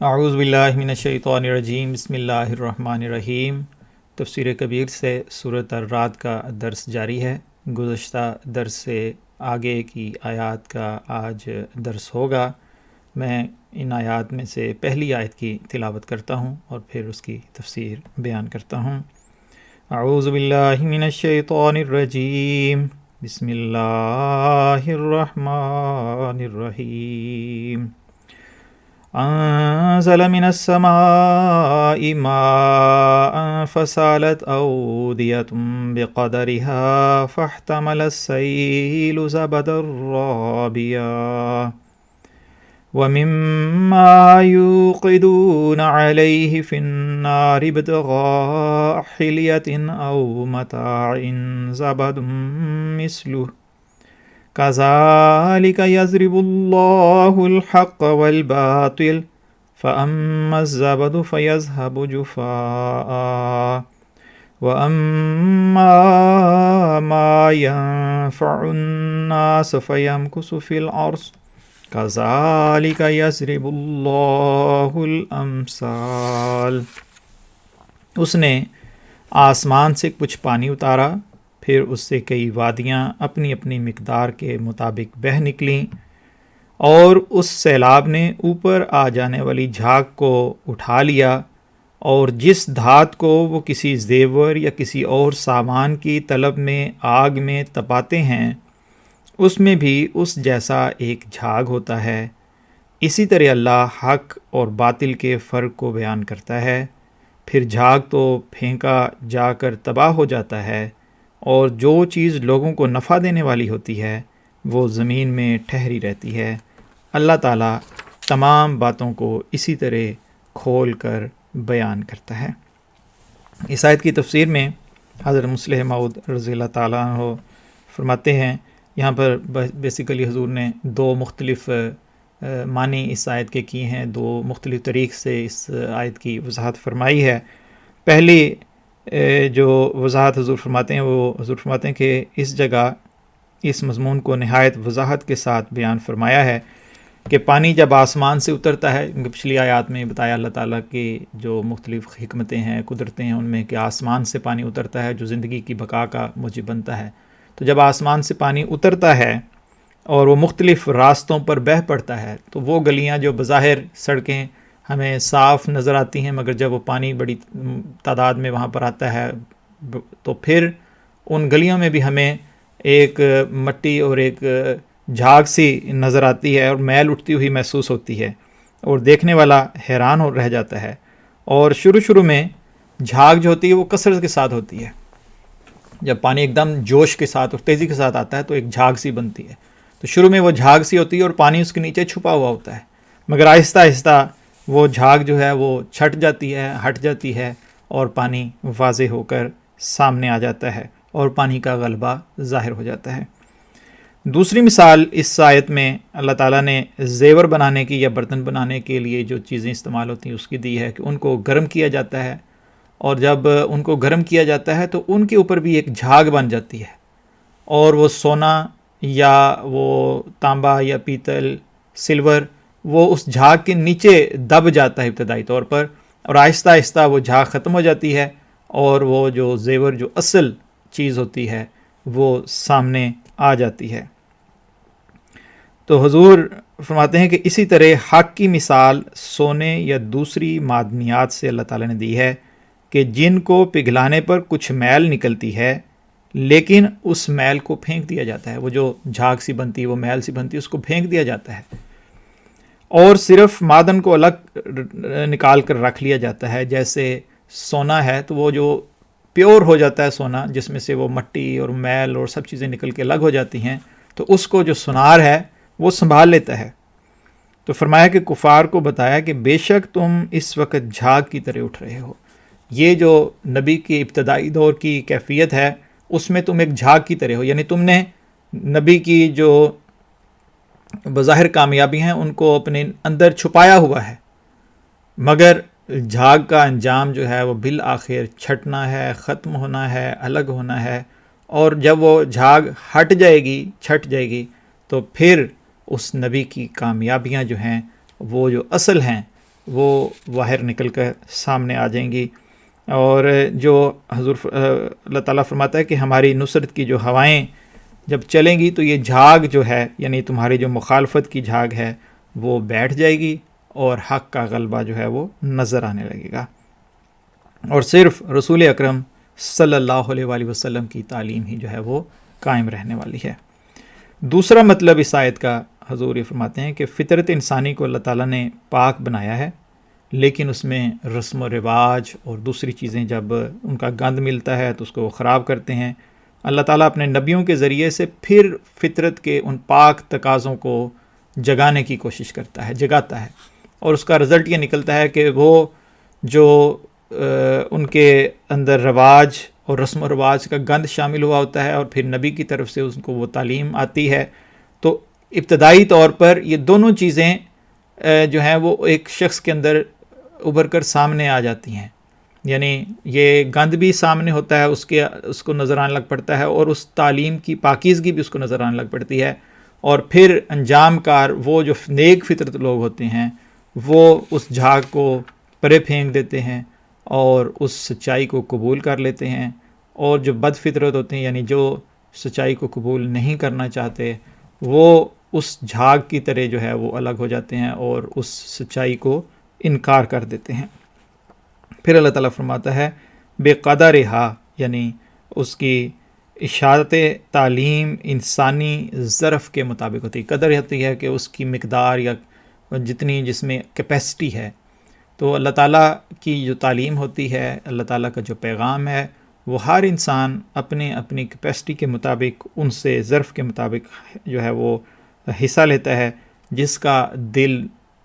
اعوذ باللہ من الشیطان الرجیم، بسم اللہ الرحمن الرحیم۔ تفسیر کبیر سے سورۃ الرعد کا درس جاری ہے۔ گزشتہ درس سے آگے کی آیات کا آج درس ہوگا۔ میں ان آیات میں سے پہلی آیت کی تلاوت کرتا ہوں اور پھر اس کی تفسیر بیان کرتا ہوں۔ اعوذ باللہ من الشیطان الرجیم، بسم اللہ الرحمن الرحیم۔ انزل من السماء ماء فسالت أودية بقدرها فاحتمل السيل زبدا رابيا ومما يوقدون عليه في النار ابتغاء حلية أو متاع زبد مثله كذلك يضرب الله الحق والباطل فأما الزبد فيذهب جفاء وأما ما ينفع الناس فيمكث في الأرض كذلك يضرب الله الأمثال۔ اس نے آسمان سے کچھ پانی اتارا، پھر اس سے کئی وادیاں اپنی اپنی مقدار کے مطابق بہہ نکلیں، اور اس سیلاب نے اوپر آ جانے والی جھاگ کو اٹھا لیا، اور جس دھات کو وہ کسی زیور یا کسی اور سامان کی طلب میں آگ میں تپاتے ہیں، اس میں بھی اس جیسا ایک جھاگ ہوتا ہے۔ اسی طرح اللہ حق اور باطل کے فرق کو بیان کرتا ہے۔ پھر جھاگ تو پھینکا جا کر تباہ ہو جاتا ہے، اور جو چیز لوگوں کو نفع دینے والی ہوتی ہے وہ زمین میں ٹھہری رہتی ہے۔ اللہ تعالیٰ تمام باتوں کو اسی طرح کھول کر بیان کرتا ہے۔ اس آیت کی تفسیر میں حضرت مصلح موعود رضی اللہ تعالیٰ عنہ فرماتے ہیں، یہاں پر بیسیکلی حضور نے دو مختلف معنی اس آیت کے کیے ہیں، دو مختلف طریق سے اس آیت کی وضاحت فرمائی ہے۔ پہلی جو وضاحت حضور فرماتے ہیں وہ حضور فرماتے ہیں کہ اس جگہ اس مضمون کو نہایت وضاحت کے ساتھ بیان فرمایا ہے کہ پانی جب آسمان سے اترتا ہے، پچھلی آیات میں بتایا اللہ تعالیٰ کی جو مختلف حکمتیں ہیں، قدرتیں ہیں، ان میں کہ آسمان سے پانی اترتا ہے جو زندگی کی بقا کا موجب بنتا ہے۔ تو جب آسمان سے پانی اترتا ہے اور وہ مختلف راستوں پر بہہ پڑتا ہے، تو وہ گلیاں جو بظاہر سڑکیں ہمیں صاف نظر آتی ہیں، مگر جب وہ پانی بڑی تعداد میں وہاں پر آتا ہے تو پھر ان گلیوں میں بھی ہمیں ایک مٹی اور ایک جھاگ سی نظر آتی ہے، اور میل اٹھتی ہوئی محسوس ہوتی ہے، اور دیکھنے والا حیران ہو رہ جاتا ہے۔ اور شروع میں جھاگ جو ہوتی ہے وہ کثرت کے ساتھ ہوتی ہے۔ جب پانی ایک دم جوش کے ساتھ اور تیزی کے ساتھ آتا ہے تو ایک جھاگ سی بنتی ہے، تو شروع میں وہ جھاگ سی ہوتی ہے اور پانی اس کے نیچے چھپا ہوا ہوتا ہے، مگر آہستہ آہستہ وہ جھاگ جو ہے وہ چھٹ جاتی ہے، ہٹ جاتی ہے، اور پانی واضح ہو کر سامنے آ جاتا ہے اور پانی کا غلبہ ظاہر ہو جاتا ہے۔ دوسری مثال اس آیت میں اللہ تعالیٰ نے زیور بنانے کی یا برتن بنانے کے لیے جو چیزیں استعمال ہوتی ہیں اس کی دی ہے کہ ان کو گرم کیا جاتا ہے، اور جب ان کو گرم کیا جاتا ہے تو ان کے اوپر بھی ایک جھاگ بن جاتی ہے، اور وہ سونا یا وہ تانبا یا پیتل، سلور، وہ اس جھاگ کے نیچے دب جاتا ہے ابتدائی طور پر، اور آہستہ آہستہ وہ جھاگ ختم ہو جاتی ہے، اور وہ جو زیور جو اصل چیز ہوتی ہے وہ سامنے آ جاتی ہے۔ تو حضور فرماتے ہیں کہ اسی طرح حق کی مثال سونے یا دوسری معدنیات سے اللہ تعالیٰ نے دی ہے کہ جن کو پگھلانے پر کچھ میل نکلتی ہے، لیکن اس میل کو پھینک دیا جاتا ہے، وہ جو جھاگ سی بنتی ہے، وہ میل سی بنتی ہے، اس کو پھینک دیا جاتا ہے، اور صرف معدن کو الگ نکال کر رکھ لیا جاتا ہے۔ جیسے سونا ہے تو وہ جو پیور ہو جاتا ہے سونا، جس میں سے وہ مٹی اور میل اور سب چیزیں نکل کے الگ ہو جاتی ہیں، تو اس کو جو سونار ہے وہ سنبھال لیتا ہے۔ تو فرمایا کہ کفار کو بتایا کہ بے شک تم اس وقت جھاگ کی طرح اٹھ رہے ہو۔ یہ جو نبی کے ابتدائی دور کی کیفیت ہے، اس میں تم ایک جھاگ کی طرح ہو، یعنی تم نے نبی کی جو بظاہر کامیابی ہیں ان کو اپنے اندر چھپایا ہوا ہے، مگر جھاگ کا انجام جو ہے وہ بالآخر چھٹنا ہے، ختم ہونا ہے، الگ ہونا ہے، اور جب وہ جھاگ ہٹ جائے گی، چھٹ جائے گی، تو پھر اس نبی کی کامیابیاں جو ہیں وہ جو اصل ہیں وہ باہر نکل کر سامنے آ جائیں گی. اور جو حضور اللہ تعالیٰ فرماتا ہے کہ ہماری نصرت کی جو ہوائیں جب چلیں گی تو یہ جھاگ جو ہے یعنی تمہاری جو مخالفت کی جھاگ ہے وہ بیٹھ جائے گی اور حق کا غلبہ جو ہے وہ نظر آنے لگے گا. اور صرف رسول اکرم صلی اللہ علیہ وآلہ وسلم کی تعلیم ہی جو ہے وہ قائم رہنے والی ہے. دوسرا مطلب اس آیت کا حضور یہ فرماتے ہیں کہ فطرت انسانی کو اللہ تعالیٰ نے پاک بنایا ہے، لیکن اس میں رسم و رواج اور دوسری چیزیں جب ان کا گند ملتا ہے تو اس کو وہ خراب کرتے ہیں. اللہ تعالیٰ اپنے نبیوں کے ذریعے سے پھر فطرت کے ان پاک تقاضوں کو جگانے کی کوشش کرتا ہے، جگاتا ہے، اور اس کا رزلٹ یہ نکلتا ہے کہ وہ جو ان کے اندر رواج اور رسم و رواج کا گند شامل ہوا ہوتا ہے اور پھر نبی کی طرف سے ان کو وہ تعلیم آتی ہے، تو ابتدائی طور پر یہ دونوں چیزیں جو ہیں وہ ایک شخص کے اندر ابھر کر سامنے آ جاتی ہیں. یعنی یہ گند بھی سامنے ہوتا ہے، اس کو نظر آنے لگ پڑتا ہے، اور اس تعلیم کی پاکیزگی بھی اس کو نظر آنے لگ پڑتی ہے. اور پھر انجام کار وہ جو نیک فطرت لوگ ہوتے ہیں وہ اس جھاگ کو پرے پھینک دیتے ہیں اور اس سچائی کو قبول کر لیتے ہیں، اور جو بد فطرت ہوتے ہیں یعنی جو سچائی کو قبول نہیں کرنا چاہتے وہ اس جھاگ کی طرح جو ہے وہ الگ ہو جاتے ہیں اور اس سچائی کو انکار کر دیتے ہیں. پھر اللہ تعالیٰ فرماتا ہے بے قدرہا، یعنی اس کی اشاعت تعلیم انسانی ظرف کے مطابق ہوتی ہے. قدر ہوتی ہے کہ اس کی مقدار یا جتنی جس میں کیپیسٹی ہے. تو اللہ تعالیٰ کی جو تعلیم ہوتی ہے، اللہ تعالیٰ کا جو پیغام ہے، وہ ہر انسان اپنی کیپیسٹی کے مطابق ان سے ظرف کے مطابق جو ہے وہ حصہ لیتا ہے. جس کا دل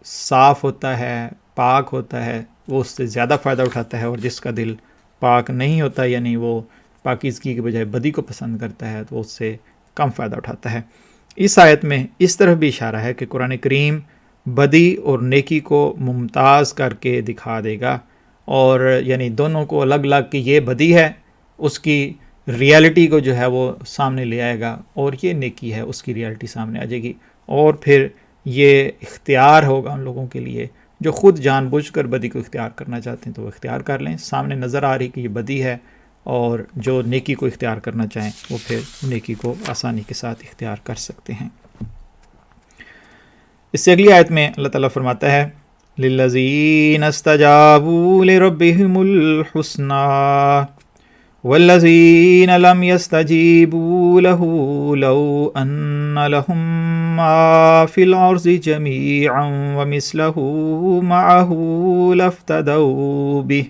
صاف ہوتا ہے، پاک ہوتا ہے، وہ اس سے زیادہ فائدہ اٹھاتا ہے، اور جس کا دل پاک نہیں ہوتا یعنی وہ پاکیزگی کے بجائے بدی کو پسند کرتا ہے تو اس سے کم فائدہ اٹھاتا ہے. اس آیت میں اس طرف بھی اشارہ ہے کہ قرآن کریم بدی اور نیکی کو ممتاز کر کے دکھا دے گا، اور یعنی دونوں کو الگ الگ کہ یہ بدی ہے اس کی ریالٹی کو جو ہے وہ سامنے لے آئے گا، اور یہ نیکی ہے اس کی ریالٹی سامنے آ جائے گی. اور پھر یہ اختیار ہوگا ان لوگوں کے لیے جو خود جان بوجھ کر بدی کو اختیار کرنا چاہتے ہیں تو وہ اختیار کر لیں. سامنے نظر آ رہی کہ یہ بدی ہے، اور جو نیکی کو اختیار کرنا چاہیں وہ پھر نیکی کو آسانی کے ساتھ اختیار کر سکتے ہیں. اس سے اگلی آیت میں اللہ تعالیٰ فرماتا ہے لِلَّذِينَ اسْتَجَابُوا لِرَبِّهِمُ الْحُسْنَى وَالَّذِينَ لَمْ يَسْتَجِيبُوا لَهُ لَوْ أَنَّ لَهُم مَّا فِي الْأَرْضِ جَمِيعًا وَمِثْلَهُ مَعَهُ لَافْتَدَوْا بِهِ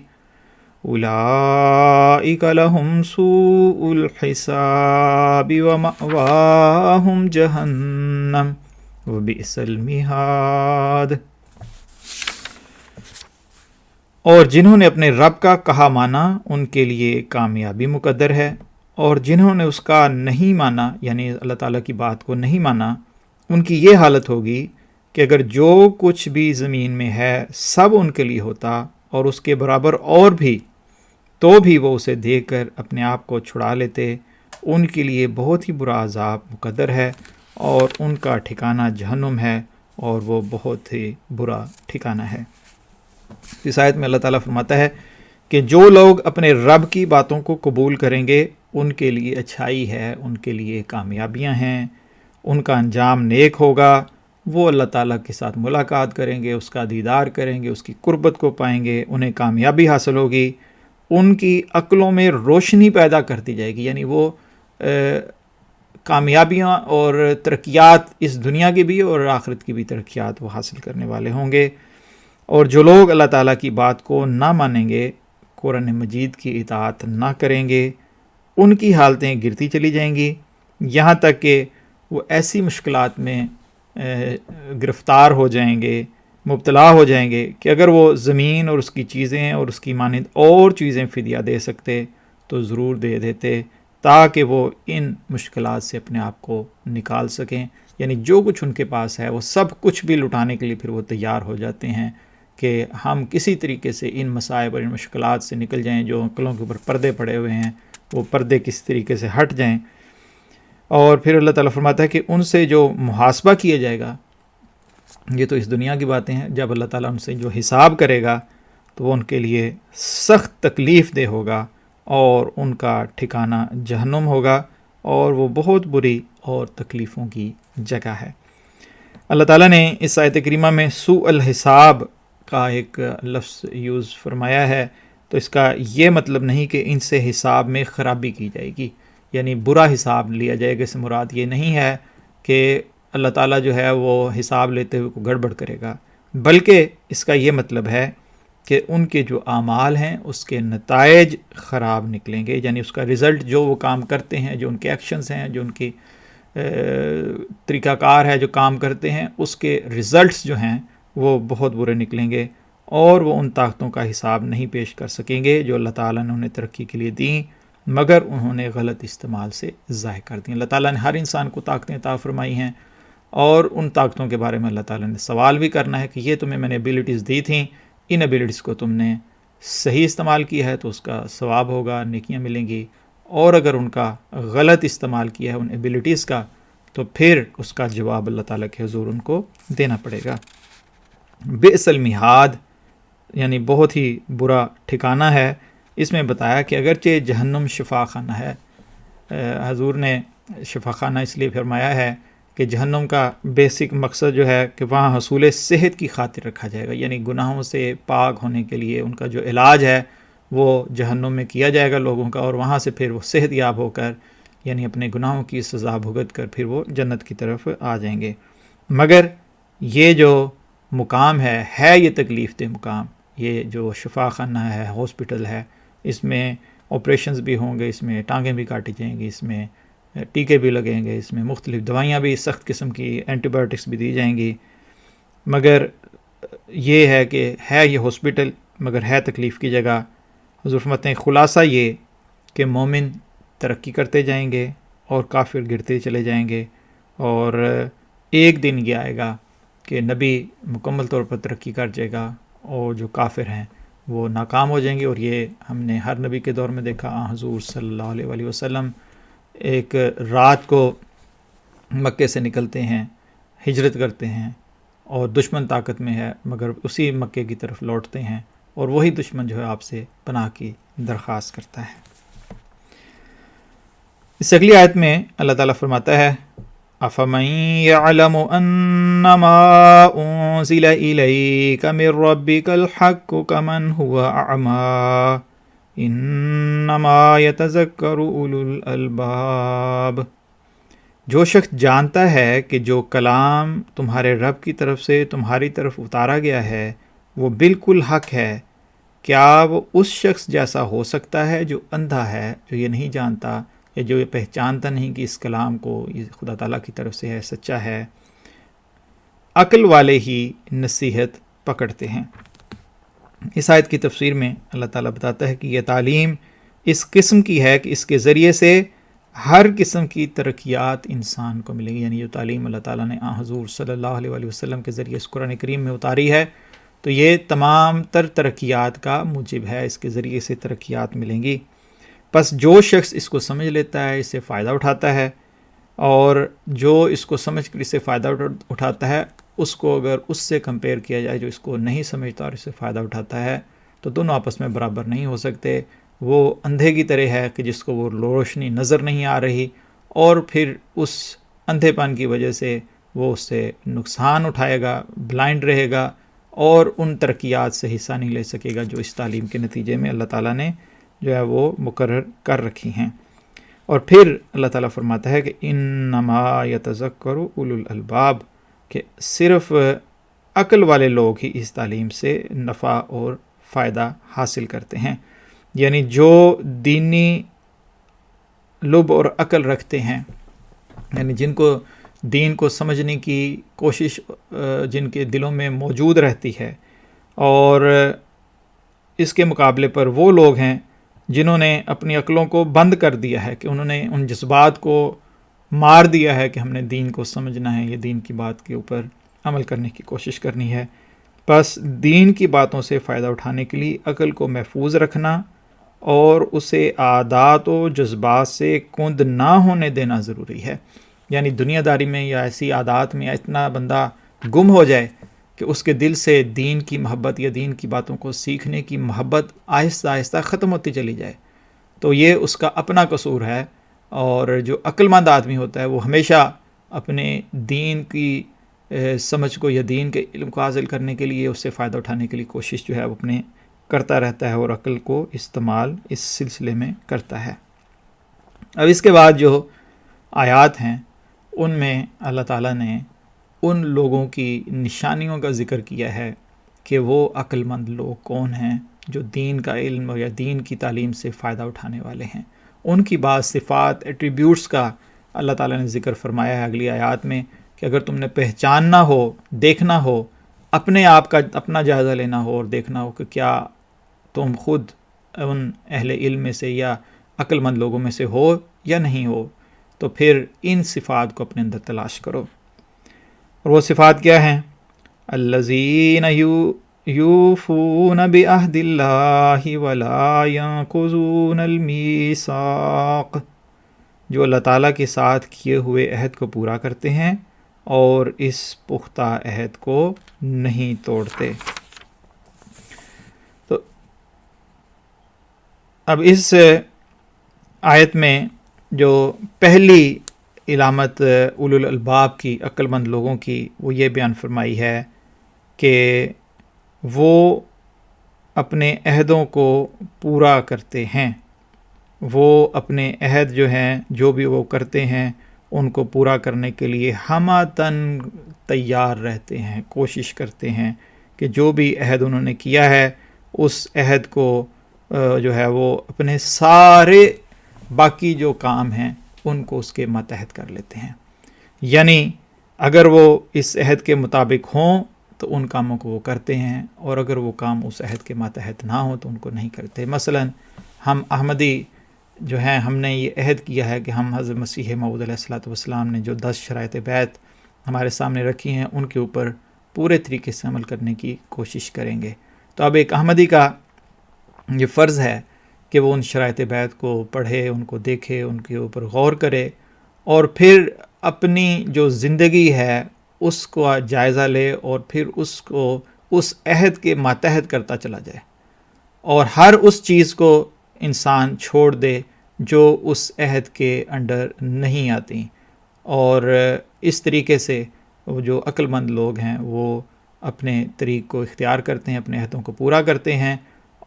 أُولَٰئِكَ لَهُمْ سُوءُ الْحِسَابِ وَمَأْوَاهُمْ جَهَنَّمُ وَبِئْسَ الْمِہَادُ. اور جنہوں نے اپنے رب کا کہا مانا ان کے لیے کامیابی مقدر ہے، اور جنہوں نے اس کا نہیں مانا یعنی اللہ تعالیٰ کی بات کو نہیں مانا ان کی یہ حالت ہوگی کہ اگر جو کچھ بھی زمین میں ہے سب ان کے لیے ہوتا اور اس کے برابر اور بھی، تو بھی وہ اسے دے کر اپنے آپ کو چھڑا لیتے. ان کے لیے بہت ہی برا عذاب مقدر ہے، اور ان کا ٹھکانہ جہنم ہے، اور وہ بہت ہی برا ٹھکانہ ہے. اس آیت میں اللہ تعالیٰ فرماتا ہے کہ جو لوگ اپنے رب کی باتوں کو قبول کریں گے ان کے لیے اچھائی ہے، ان کے لیے کامیابیاں ہیں، ان کا انجام نیک ہوگا. وہ اللہ تعالیٰ کے ساتھ ملاقات کریں گے، اس کا دیدار کریں گے، اس کی قربت کو پائیں گے، انہیں کامیابی حاصل ہوگی. ان کی عقلوں میں روشنی پیدا کرتی جائے گی، یعنی وہ کامیابیاں اور ترقیات اس دنیا کی بھی اور آخرت کی بھی ترقیات وہ حاصل کرنے والے ہوں گے. اور جو لوگ اللہ تعالیٰ کی بات کو نہ مانیں گے، قرآن مجید کی اطاعت نہ کریں گے، ان کی حالتیں گرتی چلی جائیں گی، یہاں تک کہ وہ ایسی مشکلات میں گرفتار ہو جائیں گے، مبتلا ہو جائیں گے کہ اگر وہ زمین اور اس کی چیزیں اور اس کی مانند اور چیزیں فدیہ دے سکتے تو ضرور دے دیتے، تاکہ وہ ان مشکلات سے اپنے آپ کو نکال سکیں. یعنی جو کچھ ان کے پاس ہے وہ سب کچھ بھی لٹانے کے لیے پھر وہ تیار ہو جاتے ہیں کہ ہم کسی طریقے سے ان مصائب اور ان مشکلات سے نکل جائیں. جو عقلوں کے اوپر پردے پڑے ہوئے ہیں وہ پردے کسی طریقے سے ہٹ جائیں. اور پھر اللہ تعالیٰ فرماتا ہے کہ ان سے جو محاسبہ کیا جائے گا یہ تو اس دنیا کی باتیں ہیں. جب اللہ تعالیٰ ان سے جو حساب کرے گا تو وہ ان کے لیے سخت تکلیف دہ ہوگا اور ان کا ٹھکانہ جہنم ہوگا اور وہ بہت بری اور تکلیفوں کی جگہ ہے. اللہ تعالیٰ نے اس آیت کریمہ میں سوء الحساب کا ایک لفظ یوز فرمایا ہے، تو اس کا یہ مطلب نہیں کہ ان سے حساب میں خرابی کی جائے گی، یعنی برا حساب لیا جائے گا. اس سے مراد یہ نہیں ہے کہ اللہ تعالیٰ جو ہے وہ حساب لیتے ہوئے کو گڑبڑ کرے گا، بلکہ اس کا یہ مطلب ہے کہ ان کے جو اعمال ہیں اس کے نتائج خراب نکلیں گے، یعنی اس کا رزلٹ، جو وہ کام کرتے ہیں، جو ان کے ایکشنز ہیں، جو ان کی طریقہ کار ہے، جو کام کرتے ہیں، اس کے رزلٹس جو ہیں وہ بہت برے نکلیں گے اور وہ ان طاقتوں کا حساب نہیں پیش کر سکیں گے جو اللہ تعالیٰ نے انہیں ترقی کے لیے دیں، مگر انہوں نے غلط استعمال سے ضائع کر دیں. اللہ تعالیٰ نے ہر انسان کو طاقتیں عطا فرمائی ہیں اور ان طاقتوں کے بارے میں اللہ تعالیٰ نے سوال بھی کرنا ہے کہ یہ تمہیں میں نے ایبیلٹیز دی تھیں، ان ایبیلٹیز کو تم نے صحیح استعمال کیا ہے تو اس کا ثواب ہوگا، نیکیاں ملیں گی، اور اگر ان کا غلط استعمال کیا ہے ان ایبیلٹیز کا تو پھر اس کا جواب اللہ تعالیٰ کے حضور ان کو دینا پڑے گا. بئس المہاد یعنی بہت ہی برا ٹھکانہ ہے. اس میں بتایا کہ اگرچہ جہنم شفا خانہ ہے، حضور نے شفا خانہ اس لیے فرمایا ہے کہ جہنم کا بیسک مقصد جو ہے کہ وہاں حصول صحت کی خاطر رکھا جائے گا، یعنی گناہوں سے پاک ہونے کے لیے ان کا جو علاج ہے وہ جہنم میں کیا جائے گا لوگوں کا، اور وہاں سے پھر وہ صحت یاب ہو کر یعنی اپنے گناہوں کی سزا بھگت کر پھر وہ جنت کی طرف آ جائیں گے. مگر یہ جو مقام ہے یہ تکلیف دہ مقام. یہ جو شفا خانہ ہے، ہاسپٹل ہے، اس میں آپریشنز بھی ہوں گے، اس میں ٹانگیں بھی کاٹی جائیں گی، اس میں ٹیکے بھی لگیں گے، اس میں مختلف دوائیاں بھی، سخت قسم کی اینٹی بایوٹکس بھی دی جائیں گی. مگر یہ ہے کہ ہے یہ ہاسپٹل مگر ہے تکلیف کی جگہ. حضور فرماتے ہیں خلاصہ یہ کہ مومن ترقی کرتے جائیں گے اور کافر گرتے چلے جائیں گے، اور ایک دن یہ آئے گا کہ نبی مکمل طور پر ترقی کر جائے گا اور جو کافر ہیں وہ ناکام ہو جائیں گے. اور یہ ہم نے ہر نبی کے دور میں دیکھا. حضور صلی اللہ علیہ وسلم ایک رات کو مکے سے نکلتے ہیں، ہجرت کرتے ہیں اور دشمن طاقت میں ہے، مگر اسی مکے کی طرف لوٹتے ہیں اور وہی دشمن جو ہے آپ سے پناہ کی درخواست کرتا ہے. اس اگلی آیت میں اللہ تعالیٰ فرماتا ہے أَفَمَن يَعْلَمُ أَنَّمَا أُنزِلَ إِلَيْكَ مِن رَّبِّكَ الْحَقُّ كَمَنْ هُوَ أَعْمَىٰ إِنَّمَا يَتَذَكَّرُ أُولُو الْأَلْبَابِ. جو شخص جانتا ہے کہ جو کلام تمہارے رب کی طرف سے تمہاری طرف اتارا گیا ہے وہ بالکل حق ہے، کیا وہ اس شخص جیسا ہو سکتا ہے جو اندھا ہے، جو یہ نہیں جانتا یا جو یہ پہچانتا نہیں کہ اس کلام کو یہ خدا تعالیٰ کی طرف سے ہے، سچا ہے. عقل والے ہی نصیحت پکڑتے ہیں. اس آیت کی تفسیر میں اللہ تعالیٰ بتاتا ہے کہ یہ تعلیم اس قسم کی ہے کہ اس کے ذریعے سے ہر قسم کی ترقیات انسان کو ملیں گی. یعنی جو تعلیم اللہ تعالیٰ نے حضور صلی اللہ علیہ وسلم کے ذریعے اس قرآن کریم میں اتاری ہے تو یہ تمام تر ترقیات کا موجب ہے، اس کے ذریعے سے ترقیات ملیں گی. بس جو شخص اس کو سمجھ لیتا ہے، اس سے فائدہ اٹھاتا ہے، اور جو اس کو سمجھ کر اس سے فائدہ اٹھاتا ہے اس کو اگر اس سے کمپیئر کیا جائے جو اس کو نہیں سمجھتا اور اس سے فائدہ اٹھاتا ہے تو دونوں آپس میں برابر نہیں ہو سکتے. وہ اندھے کی طرح ہے کہ جس کو وہ روشنی نظر نہیں آ رہی اور پھر اس اندھے پن کی وجہ سے وہ اس سے نقصان اٹھائے گا، بلائنڈ رہے گا اور ان ترقیات سے حصہ نہیں لے سکے گا جو اس تعلیم کے نتیجے میں اللہ تعالیٰ نے جو ہے وہ مقرر کر رکھی ہیں. اور پھر اللہ تعالیٰ فرماتا ہے کہ انما یتذکر اولو الالباب، کہ صرف عقل والے لوگ ہی اس تعلیم سے نفع اور فائدہ حاصل کرتے ہیں. یعنی جو دینی لب اور عقل رکھتے ہیں، یعنی جن کو دین کو سمجھنے کی کوشش جن کے دلوں میں موجود رہتی ہے، اور اس کے مقابلے پر وہ لوگ ہیں جنہوں نے اپنی عقلوں کو بند کر دیا ہے، کہ انہوں نے ان جذبات کو مار دیا ہے کہ ہم نے دین کو سمجھنا ہے، یہ دین کی بات کے اوپر عمل کرنے کی کوشش کرنی ہے. بس دین کی باتوں سے فائدہ اٹھانے کے لیے عقل کو محفوظ رکھنا اور اسے عادات و جذبات سے کند نہ ہونے دینا ضروری ہے. یعنی دنیا داری میں یا ایسی عادات میں اتنا بندہ گم ہو جائے کہ اس کے دل سے دین کی محبت یا دین کی باتوں کو سیکھنے کی محبت آہستہ آہستہ ختم ہوتی چلی جائے، تو یہ اس کا اپنا قصور ہے۔ اور جو عقل مند آدمی ہوتا ہے وہ ہمیشہ اپنے دین کی سمجھ کو یا دین کے علم کو حاصل کرنے کے لیے، اس سے فائدہ اٹھانے کے لیے کوشش جو ہے وہ اپنے کرتا رہتا ہے اور عقل کو استعمال اس سلسلے میں کرتا ہے۔ اب اس کے بعد جو آیات ہیں ان میں اللہ تعالیٰ نے ان لوگوں کی نشانیوں کا ذکر کیا ہے کہ وہ عقل مند لوگ کون ہیں جو دین کا علم یا دین کی تعلیم سے فائدہ اٹھانے والے ہیں۔ ان کی بعض صفات ایٹریبیوٹس کا اللہ تعالیٰ نے ذکر فرمایا ہے اگلی آیات میں کہ اگر تم نے پہچاننا ہو، دیکھنا ہو، اپنے آپ کا اپنا جائزہ لینا ہو اور دیکھنا ہو کہ کیا تم خود ان اہل علم میں سے یا عقل مند لوگوں میں سے ہو یا نہیں ہو، تو پھر ان صفات کو اپنے اندر تلاش کرو۔ اور وہ صفات کیا ہیں؟ الذین یوفون بعہد اللہ ولا ینقضون المیثاق، جو اللہ تعالیٰ کے ساتھ کیے ہوئے عہد کو پورا کرتے ہیں اور اس پختہ عہد کو نہیں توڑتے۔ تو اب اس آیت میں جو پہلی علامت اولو الالباب کی، عقل مند لوگوں کی، وہ یہ بیان فرمائی ہے کہ وہ اپنے عہدوں کو پورا کرتے ہیں۔ وہ اپنے عہد جو ہیں، جو بھی وہ کرتے ہیں، ان کو پورا کرنے کے لیے ہماتن تیار رہتے ہیں، کوشش کرتے ہیں کہ جو بھی عہد انہوں نے کیا ہے اس عہد کو جو ہے وہ اپنے سارے باقی جو کام ہیں ان کو اس کے ماتحت کر لیتے ہیں۔ یعنی اگر وہ اس عہد کے مطابق ہوں تو ان کاموں کو وہ کرتے ہیں، اور اگر وہ کام اس عہد کے ماتحت نہ ہوں تو ان کو نہیں کرتے۔ مثلا ہم احمدی جو ہیں، ہم نے یہ عہد کیا ہے کہ ہم حضرت مسیح موعود علیہ الصلوۃ والسلام نے جو 10 شرائط بیعت ہمارے سامنے رکھی ہیں ان کے اوپر پورے طریقے سے عمل کرنے کی کوشش کریں گے۔ تو اب ایک احمدی کا یہ فرض ہے کہ وہ ان شرائط بیعت کو پڑھے، ان کو دیکھے، ان کے اوپر غور کرے، اور پھر اپنی جو زندگی ہے اس کو جائزہ لے اور پھر اس کو اس عہد کے ماتحت کرتا چلا جائے، اور ہر اس چیز کو انسان چھوڑ دے جو اس عہد کے انڈر نہیں آتی۔ اور اس طریقے سے وہ جو عقل مند لوگ ہیں وہ اپنے طریق کو اختیار کرتے ہیں، اپنے عہدوں کو پورا کرتے ہیں،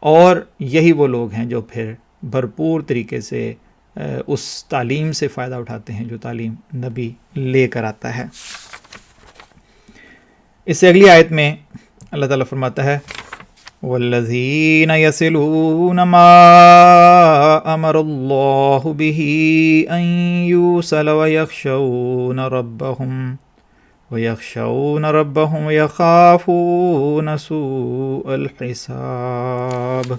اور یہی وہ لوگ ہیں جو پھر بھرپور طریقے سے اس تعلیم سے فائدہ اٹھاتے ہیں جو تعلیم نبی لے کر آتا ہے۔ اس سے اگلی آیت میں اللہ تعالیٰ فرماتا ہے والذین یصلون ما امر اللہ بہ ان یوصل ویخشون ربهم ویخافون سوء الحساب،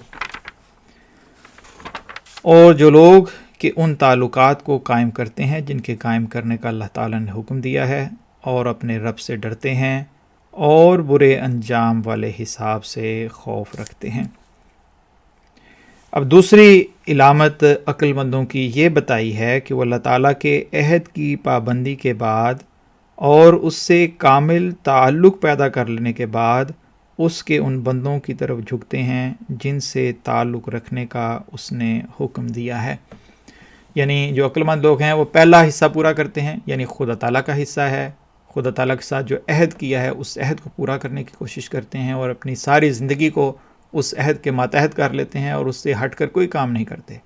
اور جو لوگ کہ ان تعلقات کو قائم کرتے ہیں جن کے قائم کرنے کا اللہ تعالیٰ نے حکم دیا ہے، اور اپنے رب سے ڈرتے ہیں اور برے انجام والے حساب سے خوف رکھتے ہیں۔ اب دوسری علامت عقل مندوں کی یہ بتائی ہے کہ وہ اللہ تعالیٰ کے عہد کی پابندی کے بعد اور اس سے کامل تعلق پیدا کر لینے کے بعد اس کے ان بندوں کی طرف جھکتے ہیں جن سے تعلق رکھنے کا اس نے حکم دیا ہے۔ یعنی جو عقل مند لوگ ہیں وہ پہلا حصہ پورا کرتے ہیں، یعنی خدا تعالیٰ کا حصہ ہے، خدا تعالیٰ کے ساتھ جو عہد کیا ہے اس عہد کو پورا کرنے کی کوشش کرتے ہیں اور اپنی ساری زندگی کو اس عہد کے ماتحت کر لیتے ہیں اور اس سے ہٹ کر کوئی کام نہیں کرتے۔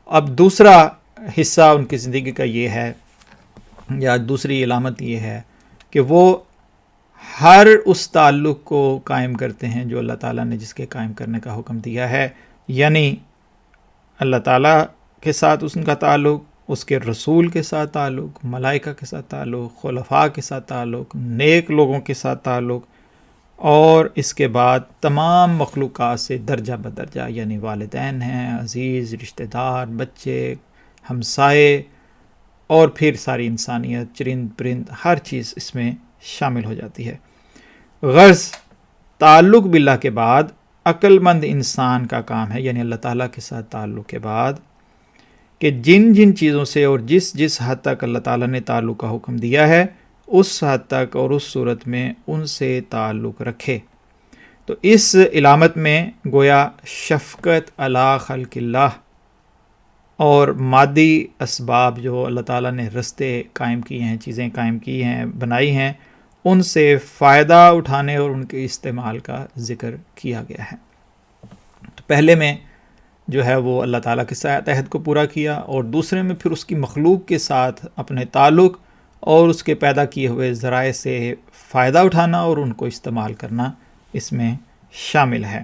اب دوسرا حصہ ان کی زندگی کا یہ ہے، یا دوسری علامت یہ ہے کہ وہ ہر اس تعلق کو قائم کرتے ہیں جو اللہ تعالیٰ نے جس کے قائم کرنے کا حکم دیا ہے، یعنی اللہ تعالیٰ کے ساتھ ان کا تعلق، اس کے رسول کے ساتھ تعلق، ملائکہ کے ساتھ تعلق، خلفاء کے ساتھ تعلق، نیک لوگوں کے ساتھ تعلق، اور اس کے بعد تمام مخلوقات سے درجہ بدرجہ، یعنی والدین ہیں، عزیز رشتہ دار، بچے، ہمسائے، اور پھر ساری انسانیت، چرند پرند، ہر چیز اس میں شامل ہو جاتی ہے۔ غرض تعلق باللہ کے بعد عقل مند انسان کا کام ہے، یعنی اللہ تعالیٰ کے ساتھ تعلق کے بعد، کہ جن جن چیزوں سے اور جس جس حد تک اللہ تعالیٰ نے تعلق کا حکم دیا ہے اس حد تک اور اس صورت میں ان سے تعلق رکھے۔ تو اس علامت میں گویا شفقت علی خلق اللہ اور مادی اسباب جو اللہ تعالیٰ نے رستے قائم کیے ہیں، چیزیں قائم کی ہیں، بنائی ہیں، ان سے فائدہ اٹھانے اور ان کے استعمال کا ذکر کیا گیا ہے۔ تو پہلے میں جو ہے وہ اللہ تعالیٰ کے عہد کو پورا کیا، اور دوسرے میں پھر اس کی مخلوق کے ساتھ اپنے تعلق اور اس کے پیدا کیے ہوئے ذرائع سے فائدہ اٹھانا اور ان کو استعمال کرنا اس میں شامل ہے۔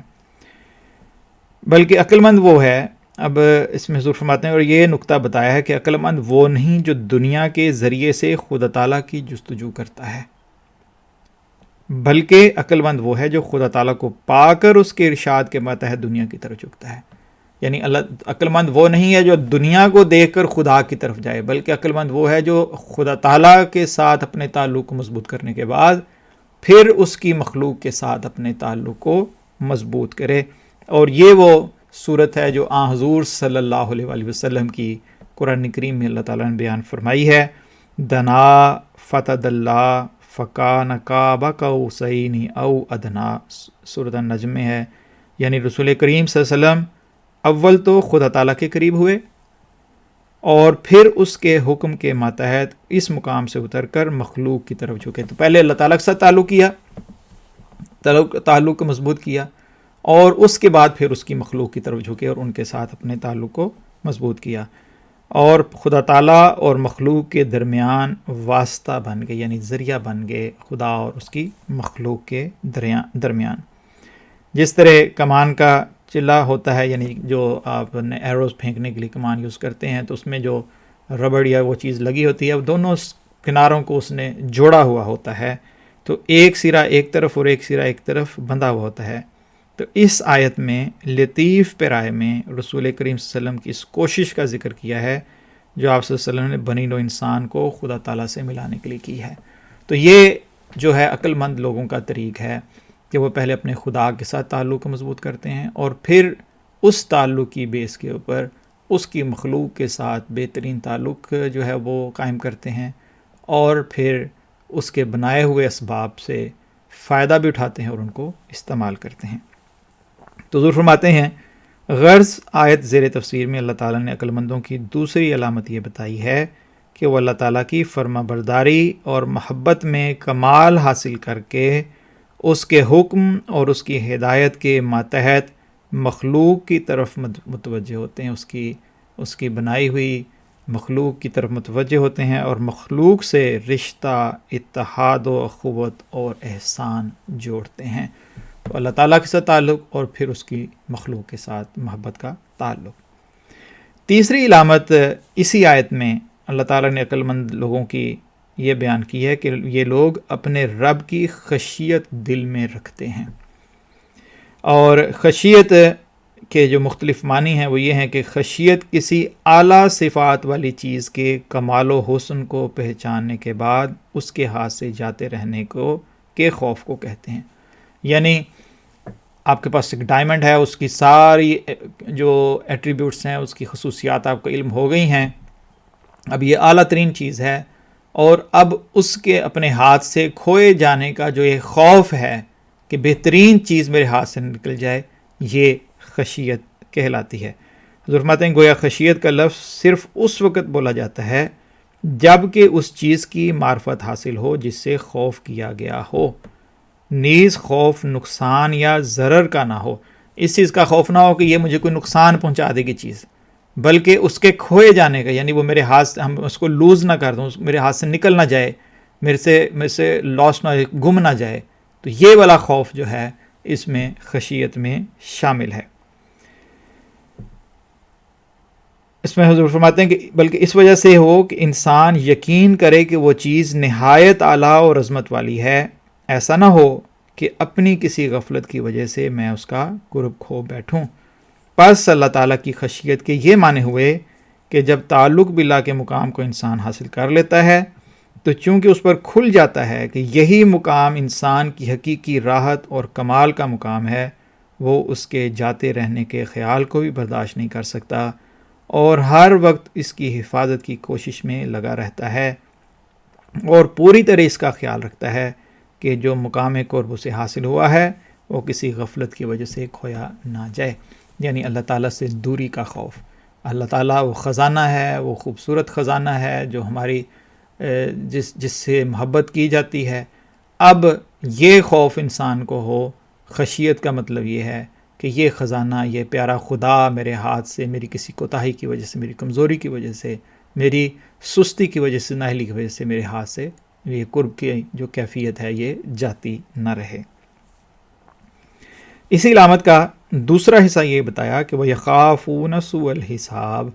بلکہ عقل مند وہ ہے، اب اس میں حضور فرماتے ہیں، اور یہ نقطہ بتایا ہے کہ عقل مند وہ نہیں جو دنیا کے ذریعے سے خدا تعالیٰ کی جستجو کرتا ہے، بلکہ عقل مند وہ ہے جو خدا تعالیٰ کو پا کر اس کے ارشاد کے ماتحت دنیا کی طرف جھکتا ہے۔ یعنی عقل مند وہ نہیں ہے جو دنیا کو دیکھ کر خدا کی طرف جائے، بلکہ عقل مند وہ ہے جو خدا تعالیٰ کے ساتھ اپنے تعلق کو مضبوط کرنے کے بعد پھر اس کی مخلوق کے ساتھ اپنے تعلق کو مضبوط کرے۔ اور یہ وہ صورت ہے جو آن حضور صلی اللہ علیہ وآلہ وسلم کی قرآن کریم میں اللہ تعالیٰ نے بیان فرمائی ہے، دنا فتد اللہ فکان قاب قوسین او ادنا، سورۃ النجم میں ہے۔ یعنی رسول کریم صلی اللہ علیہ وسلم اول تو خدا تعالیٰ کے قریب ہوئے اور پھر اس کے حکم کے ماتحت اس مقام سے اتر کر مخلوق کی طرف جھکے۔ تو پہلے اللہ تعالیٰ کے ساتھ تعلق کیا، تعلق کو مضبوط کیا، اور اس کے بعد پھر اس کی مخلوق کی طرف جھکے اور ان کے ساتھ اپنے تعلق کو مضبوط کیا، اور خدا تعالیٰ اور مخلوق کے درمیان واسطہ بن گئے، یعنی ذریعہ بن گئے خدا اور اس کی مخلوق کے درمیان۔ جس طرح کمان کا چلا ہوتا ہے، یعنی جو آپ نے ایروز پھینکنے کے لیے کمان یوز کرتے ہیں، تو اس میں جو ربڑ یا وہ چیز لگی ہوتی ہے، دونوں کناروں کو اس نے جوڑا ہوا ہوتا ہے، تو ایک سرا ایک طرف اور ایک سرا ایک طرف بندھا ہوا ہوتا ہے۔ تو اس آیت میں لطیف پیرائے میں رسول کریم صلی اللہ علیہ وسلم کی اس کوشش کا ذکر کیا ہے جو آپ صلی اللہ علیہ وسلم نے بنی نوع انسان کو خدا تعالیٰ سے ملانے کے لیے کی ہے۔ تو یہ جو ہے عقل مند لوگوں کا طریق ہے کہ وہ پہلے اپنے خدا کے ساتھ تعلق کو مضبوط کرتے ہیں، اور پھر اس تعلق کی بیس کے اوپر اس کی مخلوق کے ساتھ بہترین تعلق جو ہے وہ قائم کرتے ہیں، اور پھر اس کے بنائے ہوئے اسباب سے فائدہ بھی اٹھاتے ہیں اور ان کو استعمال کرتے ہیں۔ تو حضور فرماتے ہیں، غرض آیت زیر تفسیر میں اللہ تعالیٰ نے عقل مندوں کی دوسری علامت یہ بتائی ہے کہ وہ اللہ تعالیٰ کی فرما برداری اور محبت میں کمال حاصل کر کے اس کے حکم اور اس کی ہدایت کے ماتحت مخلوق کی طرف متوجہ ہوتے ہیں، اس کی بنائی ہوئی مخلوق کی طرف متوجہ ہوتے ہیں، اور مخلوق سے رشتہ، اتحاد و اخوت اور احسان جوڑتے ہیں۔ تو اللہ تعالیٰ کے ساتھ تعلق اور پھر اس کی مخلوق کے ساتھ محبت کا تعلق۔ تیسری علامت اسی آیت میں اللہ تعالیٰ نے عقل مند لوگوں کی یہ بیان کی ہے کہ یہ لوگ اپنے رب کی خشیت دل میں رکھتے ہیں۔ اور خشیت کے جو مختلف معنی ہیں وہ یہ ہیں کہ خشیت کسی اعلیٰ صفات والی چیز کے کمال و حسن کو پہچاننے کے بعد اس کے ہاتھ سے جاتے رہنے کے خوف کو کہتے ہیں۔ یعنی آپ کے پاس ایک ڈائمنڈ ہے، اس کی ساری جو ایٹریبیوٹس ہیں، اس کی خصوصیات آپ کو علم ہو گئی ہیں، اب یہ اعلیٰ ترین چیز ہے، اور اب اس کے اپنے ہاتھ سے کھوئے جانے کا جو یہ خوف ہے کہ بہترین چیز میرے ہاتھ سے نکل جائے، یہ خشیت کہلاتی ہے۔ حضور فرماتے ہیں گویا خشیت کا لفظ صرف اس وقت بولا جاتا ہے جب کہ اس چیز کی معرفت حاصل ہو جس سے خوف کیا گیا ہو، نیز خوف نقصان یا ضرر کا نہ ہو۔ اس چیز کا خوف نہ ہو کہ یہ مجھے کوئی نقصان پہنچا دے گی چیز، بلکہ اس کے کھوئے جانے کا، یعنی وہ میرے ہاتھ سے، ہم اس کو لوز نہ کر دوں، میرے ہاتھ سے نکل نہ جائے، میرے سے لاس نہ، گم نہ جائے۔ تو یہ والا خوف جو ہے اس میں خشیت میں شامل ہے۔ اس میں حضور فرماتے ہیں کہ بلکہ اس وجہ سے ہو کہ انسان یقین کرے کہ وہ چیز نہایت اعلیٰ اور عظمت والی ہے، ایسا نہ ہو کہ اپنی کسی غفلت کی وجہ سے میں اس کا قرب کھو بیٹھوں۔ پس اللہ تعالیٰ کی خشیت کے یہ معنی ہوئے کہ جب تعلق باللہ کے مقام کو انسان حاصل کر لیتا ہے تو چونکہ اس پر کھل جاتا ہے کہ یہی مقام انسان کی حقیقی راحت اور کمال کا مقام ہے، وہ اس کے جاتے رہنے کے خیال کو بھی برداشت نہیں کر سکتا اور ہر وقت اس کی حفاظت کی کوشش میں لگا رہتا ہے، اور پوری طرح اس کا خیال رکھتا ہے کہ جو مقام قرب اسے حاصل ہوا ہے وہ کسی غفلت کی وجہ سے کھویا نہ جائے، یعنی اللہ تعالیٰ سے دوری کا خوف۔ اللہ تعالیٰ وہ خزانہ ہے، وہ خوبصورت خزانہ ہے جو ہماری جس سے محبت کی جاتی ہے۔ اب یہ خوف انسان کو ہو، خشیت کا مطلب یہ ہے کہ یہ خزانہ، یہ پیارا خدا میرے ہاتھ سے، میری کسی کوتاہی کی وجہ سے، میری کمزوری کی وجہ سے، میری سستی کی وجہ سے، نااہلی کی وجہ سے میرے ہاتھ سے یہ قرب کی جو کیفیت ہے یہ جاتی نہ رہے۔ اسی علامت کا دوسرا حصہ یہ بتایا کہ وہ یخافون سوء الحساب،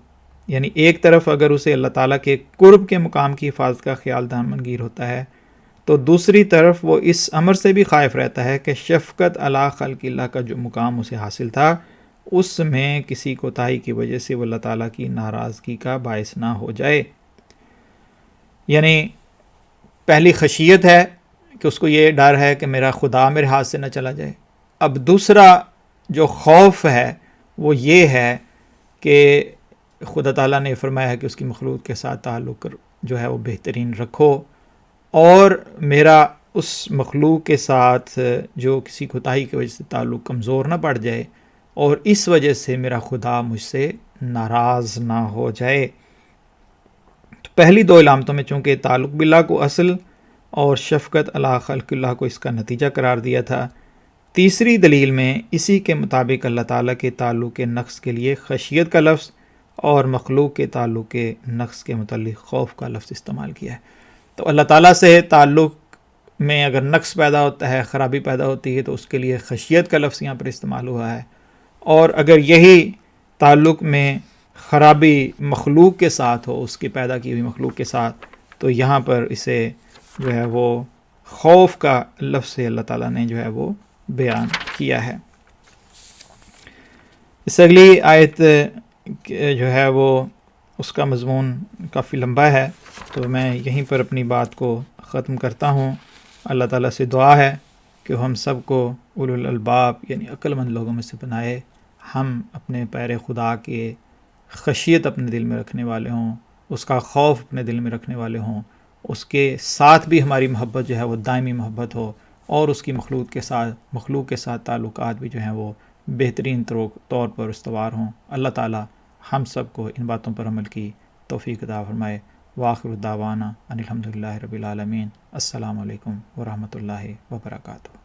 یعنی ایک طرف اگر اسے اللہ تعالیٰ کے قرب کے مقام کی حفاظت کا خیال دامنگیر ہوتا ہے، تو دوسری طرف وہ اس امر سے بھی خائف رہتا ہے کہ شفقت علی خلق اللہ کا جو مقام اسے حاصل تھا اس میں کسی کوتاہی کی وجہ سے وہ اللہ تعالیٰ کی ناراضگی کا باعث نہ ہو جائے۔ یعنی پہلی خشیت ہے کہ اس کو یہ ڈر ہے کہ میرا خدا میرے ہاتھ سے نہ چلا جائے۔ اب دوسرا جو خوف ہے وہ یہ ہے کہ خدا تعالیٰ نے فرمایا ہے کہ اس کی مخلوق کے ساتھ تعلق جو ہے وہ بہترین رکھو، اور میرا اس مخلوق کے ساتھ جو کسی کوتاہی کی وجہ سے تعلق کمزور نہ پڑ جائے، اور اس وجہ سے میرا خدا مجھ سے ناراض نہ ہو جائے۔ تو پہلی دو علامتوں میں چونکہ تعلق باللہ کو اصل اور شفقت علی خلق اللہ کو اس کا نتیجہ قرار دیا تھا، تیسری دلیل میں اسی کے مطابق اللہ تعالیٰ کے تعلق نقص کے لیے خشیت کا لفظ اور مخلوق کے تعلق نقص کے متعلق خوف کا لفظ استعمال کیا ہے۔ تو اللہ تعالیٰ سے تعلق میں اگر نقص پیدا ہوتا ہے، خرابی پیدا ہوتی ہے، تو اس کے لیے خشیت کا لفظ یہاں پر استعمال ہوا ہے، اور اگر یہی تعلق میں خرابی مخلوق کے ساتھ ہو، اس کی پیدا کی ہوئی مخلوق کے ساتھ، تو یہاں پر اسے جو ہے وہ خوف کا لفظ اللہ تعالیٰ نے جو ہے وہ بیان کیا ہے۔ اس اگلی آیت جو ہے وہ اس کا مضمون کافی لمبا ہے، تو میں یہیں پر اپنی بات کو ختم کرتا ہوں۔ اللہ تعالیٰ سے دعا ہے کہ ہم سب کو اولو الالباب یعنی عقل مند لوگوں میں سے بنائے، ہم اپنے پیارے خدا کے خشیت اپنے دل میں رکھنے والے ہوں، اس کا خوف اپنے دل میں رکھنے والے ہوں، اس کے ساتھ بھی ہماری محبت جو ہے وہ دائمی محبت ہو، اور اس کی مخلوق کے ساتھ تعلقات بھی جو ہیں وہ بہترین طور پر استوار ہوں۔ اللہ تعالیٰ ہم سب کو ان باتوں پر عمل کی توفیق عطا فرمائے۔ وآخر دعوانا ان الحمدللہ رب العالمین۔ السلام علیکم ورحمۃ اللہ وبرکاتہ۔